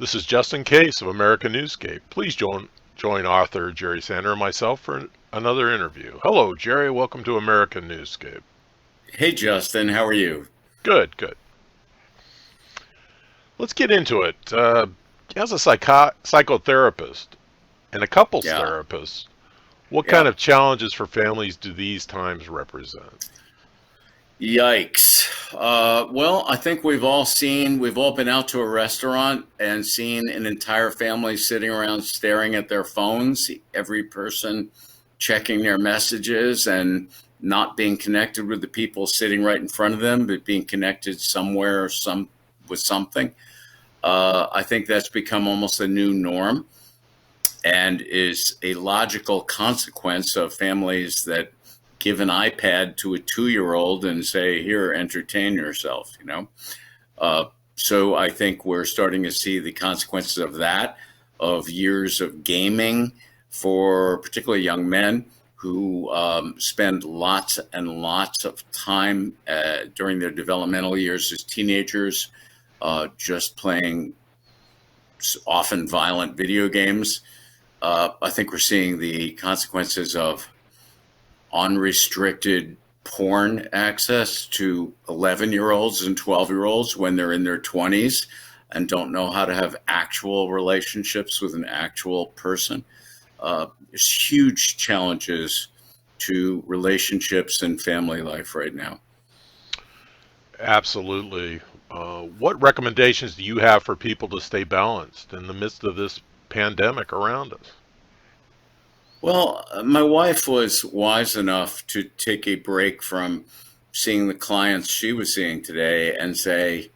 This is Justin Case of America Newscape. Please join author Jerry Sander and myself for another interview. Hello, Jerry. Welcome to America Newscape. Hey, Justin, how are you? Good, good. Let's get into it. As a psychotherapist and a couples Yeah, therapist, what kind yeah. of challenges for families do these times represent? Yikes. Well, I think we've all been out to a restaurant and seen an entire family sitting around staring at their phones, every person checking their messages and not being connected with the people sitting right in front of them, but being connected somewhere with something. I think that's become almost a new norm and is a logical consequence of families that give an iPad to a 2-year old and say, here, entertain yourself, you know? Uh, so I think we're starting to see the consequences of that, of years of gaming for particularly young men who spend lots and lots of time during their developmental years as teenagers just playing often violent video games. I think we're seeing the consequences of unrestricted porn access to 11-year-olds and 12-year-olds when they're in their 20s and don't know how to have actual relationships with an actual person. There's huge challenges to relationships and family life right now. Absolutely. What recommendations do you have for people to stay balanced in the midst of this pandemic around us? Well, my wife was wise enough to take a break from seeing the clients she was seeing today and say,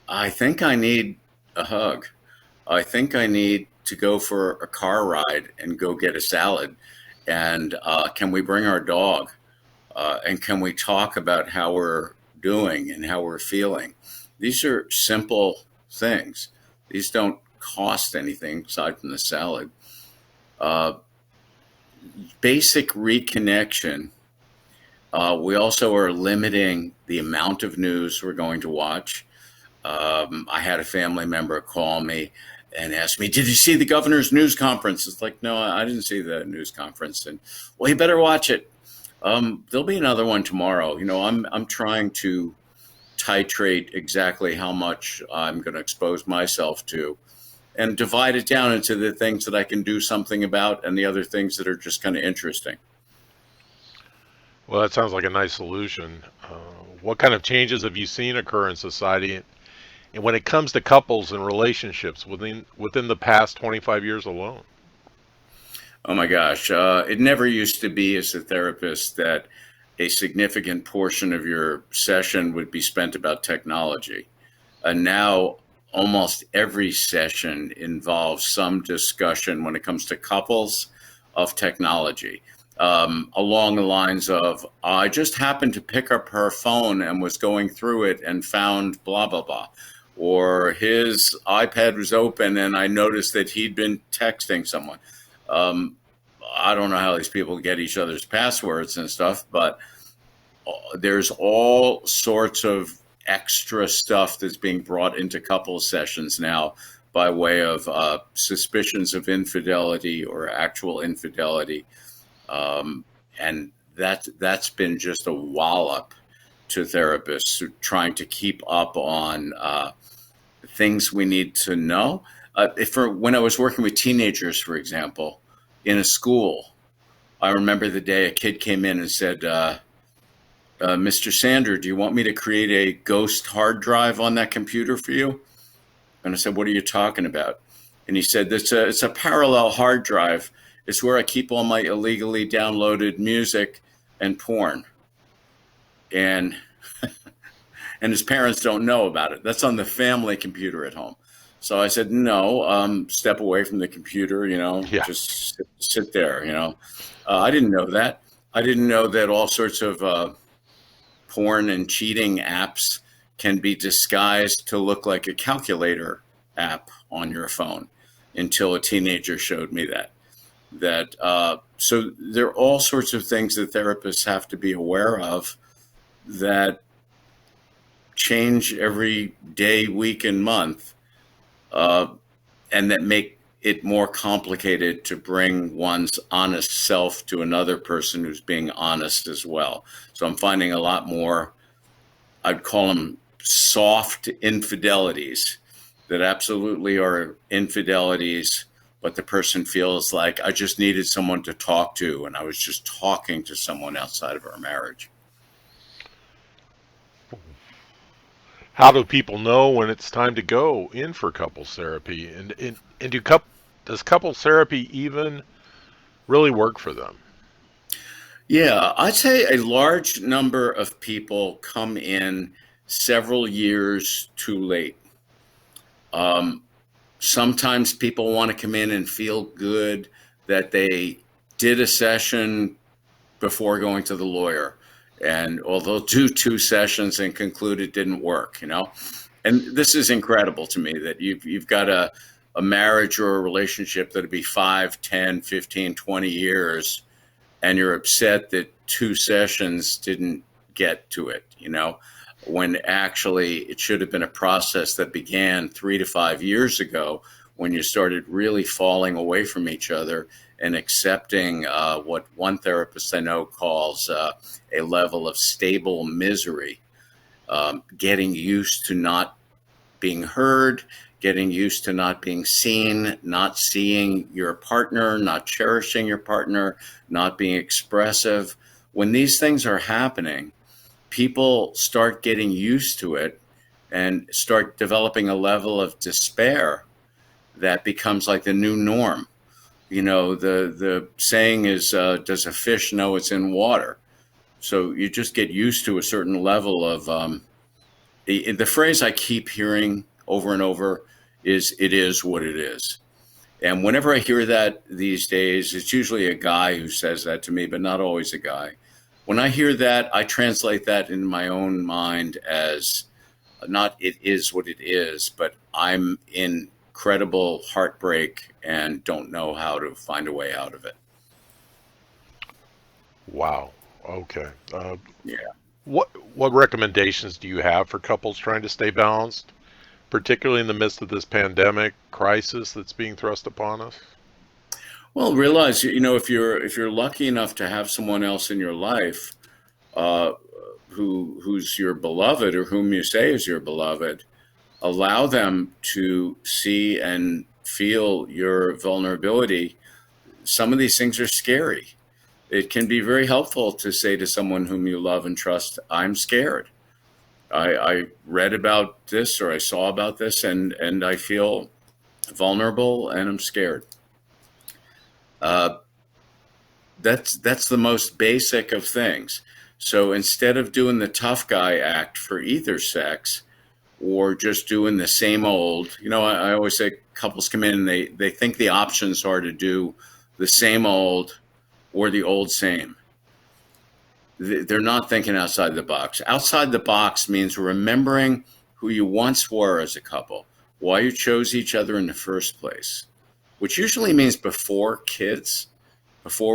I think I need a hug. I think I need to go for a car ride and go get a salad. And can we bring our dog? And can we talk about how we're doing and how we're feeling? These are simple things. These don't cost anything aside from the salad. Uh, Basic reconnection. We also are limiting the amount of news we're going to watch. I had a family member call me and ask me, "Did you see the governor's news conference?" It's like, no, I didn't see the news conference. And well, you better watch it. There'll be another one tomorrow. I'm trying to titrate exactly how much I'm going to expose myself to and divide it down into the things that I can do something about and the other things that are just kind of interesting. Well, that sounds like a nice solution. What kind of changes have you seen occur in society, and when it comes to couples and relationships within the past 25 years alone? Oh my gosh. It never used to be, as a therapist, that a significant portion of your session would be spent about technology. And now almost every session involves some discussion when it comes to couples of technology. Along the lines of, I just happened to pick up her phone and was going through it and found blah, blah, blah. Or his iPad was open and I noticed that he'd been texting someone. Um, I don't know how these people get each other's passwords and stuff, but there's all sorts of extra stuff that's being brought into couples sessions now by way of suspicions of infidelity or actual infidelity. Um, and that's been just a wallop to therapists who are trying to keep up on things we need to know. When I was working with teenagers, for example, in a school, I remember the day a kid came in and said, Mr. Sander, do you want me to create a ghost hard drive on that computer for you? And I said, what are you talking about? And he said, it's a parallel hard drive. It's where I keep all my illegally downloaded music and porn. And and his parents don't know about it. That's on the family computer at home. So I said, no, step away from the computer, Yeah. just sit there, I didn't know that. I didn't know that all sorts of porn and cheating apps can be disguised to look like a calculator app on your phone until a teenager showed me so there are all sorts of things that therapists have to be aware of that change every day, week, and month. and that make it more complicated to bring one's honest self to another person who's being honest as well. So I'm finding a lot more, I'd call them soft infidelities, that absolutely are infidelities, but the person feels like I just needed someone to talk to, and I was just talking to someone outside of our marriage. How do people know when it's time to go in for couples therapy? And does couples therapy even really work for them? Yeah, I'd say a large number of people come in several years too late. Um, Sometimes people want to come in and feel good that they did a session before going to the lawyer, and although do two sessions and conclude it didn't work, and this is incredible to me that you've got a marriage or a relationship that'd be 5, 10, 15, 20 years, and you're upset that two sessions didn't get to it, when actually it should have been a process that began 3 to 5 years ago, when you started really falling away from each other and accepting what one therapist I know calls a level of stable misery, getting used to not being heard, getting used to not being seen, not seeing your partner, not cherishing your partner, not being expressive. When these things are happening, people start getting used to it and start developing a level of despair that becomes like the new norm. The saying is, does a fish know it's in water? So you just get used to a certain level of, the phrase I keep hearing over and over is, it is what it is. And whenever I hear that these days, it's usually a guy who says that to me, but not always a guy. When I hear that, I translate that in my own mind as not it is what it is, but I'm in incredible heartbreak and don't know how to find a way out of it. Wow. Okay. Yeah. What recommendations do you have for couples trying to stay balanced, particularly in the midst of this pandemic crisis that's being thrust upon us? Well, realize, if you're lucky enough to have someone else in your life, uh, who's your beloved, or whom you say is your beloved, allow them to see and feel your vulnerability. Some of these things are scary. It can be very helpful to say to someone whom you love and trust, I'm scared. I read about this, or I saw about this, and I feel vulnerable and I'm scared. Uh, that's the most basic of things. So instead of doing the tough guy act for either sex, or just doing the same old, I always say couples come in and they think the options are to do the same old or the old same. They're not thinking outside the box. Outside the box means remembering who you once were as a couple, why you chose each other in the first place, which usually means before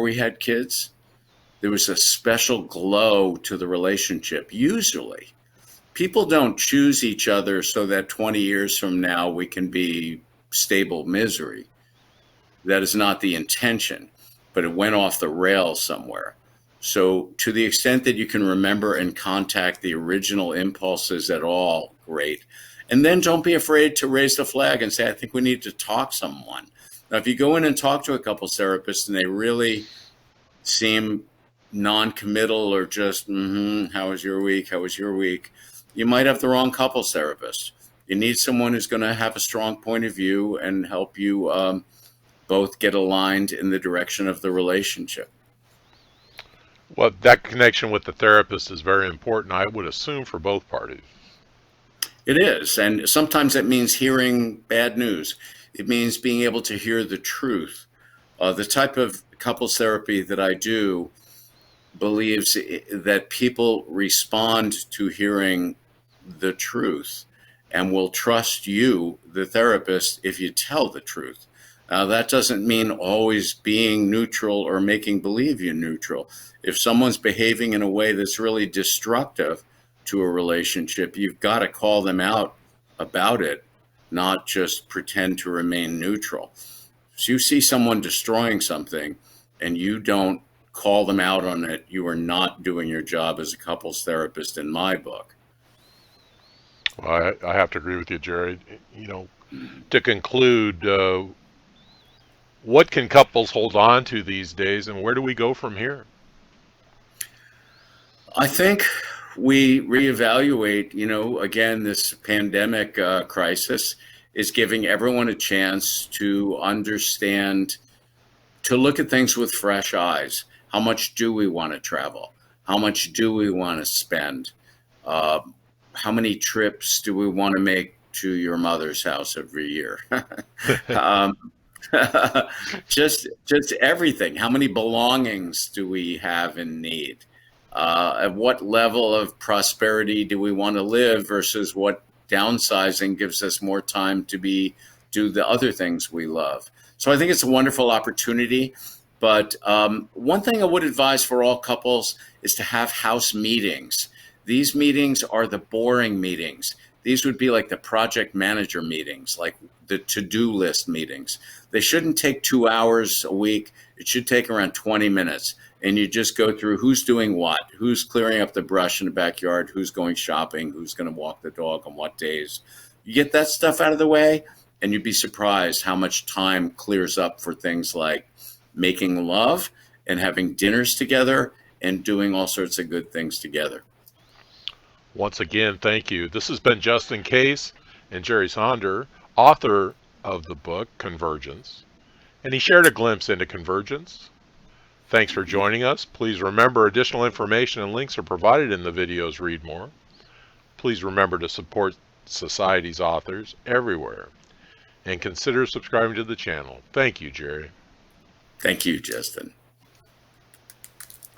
we had kids, there was a special glow to the relationship. Usually, people don't choose each other so that 20 years from now we can be stable misery. That is not the intention, but it went off the rails somewhere. So to the extent that you can remember and contact the original impulses at all, great. And then don't be afraid to raise the flag and say, I think we need to talk to someone. Now, if you go in and talk to a couples therapist and they really seem non-committal, or just, how was your week? How was your week? You might have the wrong couples therapist. You need someone who's going to have a strong point of view and help you both get aligned in the direction of the relationship. Well, that connection with the therapist is very important, I would assume, for both parties. It is. And sometimes it means hearing bad news. It means being able to hear the truth. The type of couples therapy that I do believes that people respond to hearing the truth and will trust you, the therapist, if you tell the truth. Now, that doesn't mean always being neutral or making believe you're neutral. If someone's behaving in a way that's really destructive to a relationship, you've got to call them out about it not just pretend to remain neutral. So you see someone destroying something and you don't call them out on it, you are not doing your job as a couples therapist in my book. Well, I have to agree with you, Jerry. To conclude, what can couples hold on to these days, and where do we go from here? I think we reevaluate, again, this pandemic crisis is giving everyone a chance to understand, to look at things with fresh eyes. How much do we want to travel? How much do we want to spend? How many trips do we want to make to your mother's house every year? um, just everything. How many belongings do we have and need? At what level of prosperity do we want to live versus what downsizing gives us more time to do the other things we love? So I think it's a wonderful opportunity. But one thing I would advise for all couples is to have house meetings. These meetings are the boring meetings. These would be like the project manager meetings, like the to-do list meetings. They shouldn't take 2 hours a week. It should take around 20 minutes. And you just go through who's doing what, who's clearing up the brush in the backyard, who's going shopping, who's going to walk the dog on what days. You get that stuff out of the way, and you'd be surprised how much time clears up for things like making love and having dinners together and doing all sorts of good things together. Once again, thank you. This has been Justin Case and Jerry Sonder, author of the book Convergence, and he shared a glimpse into convergence. Thanks for joining us. Please remember additional information and links are provided in the videos. Read more. Please remember to support Society's authors everywhere and consider subscribing to the channel. Thank you, Jerry. Thank you, Justin.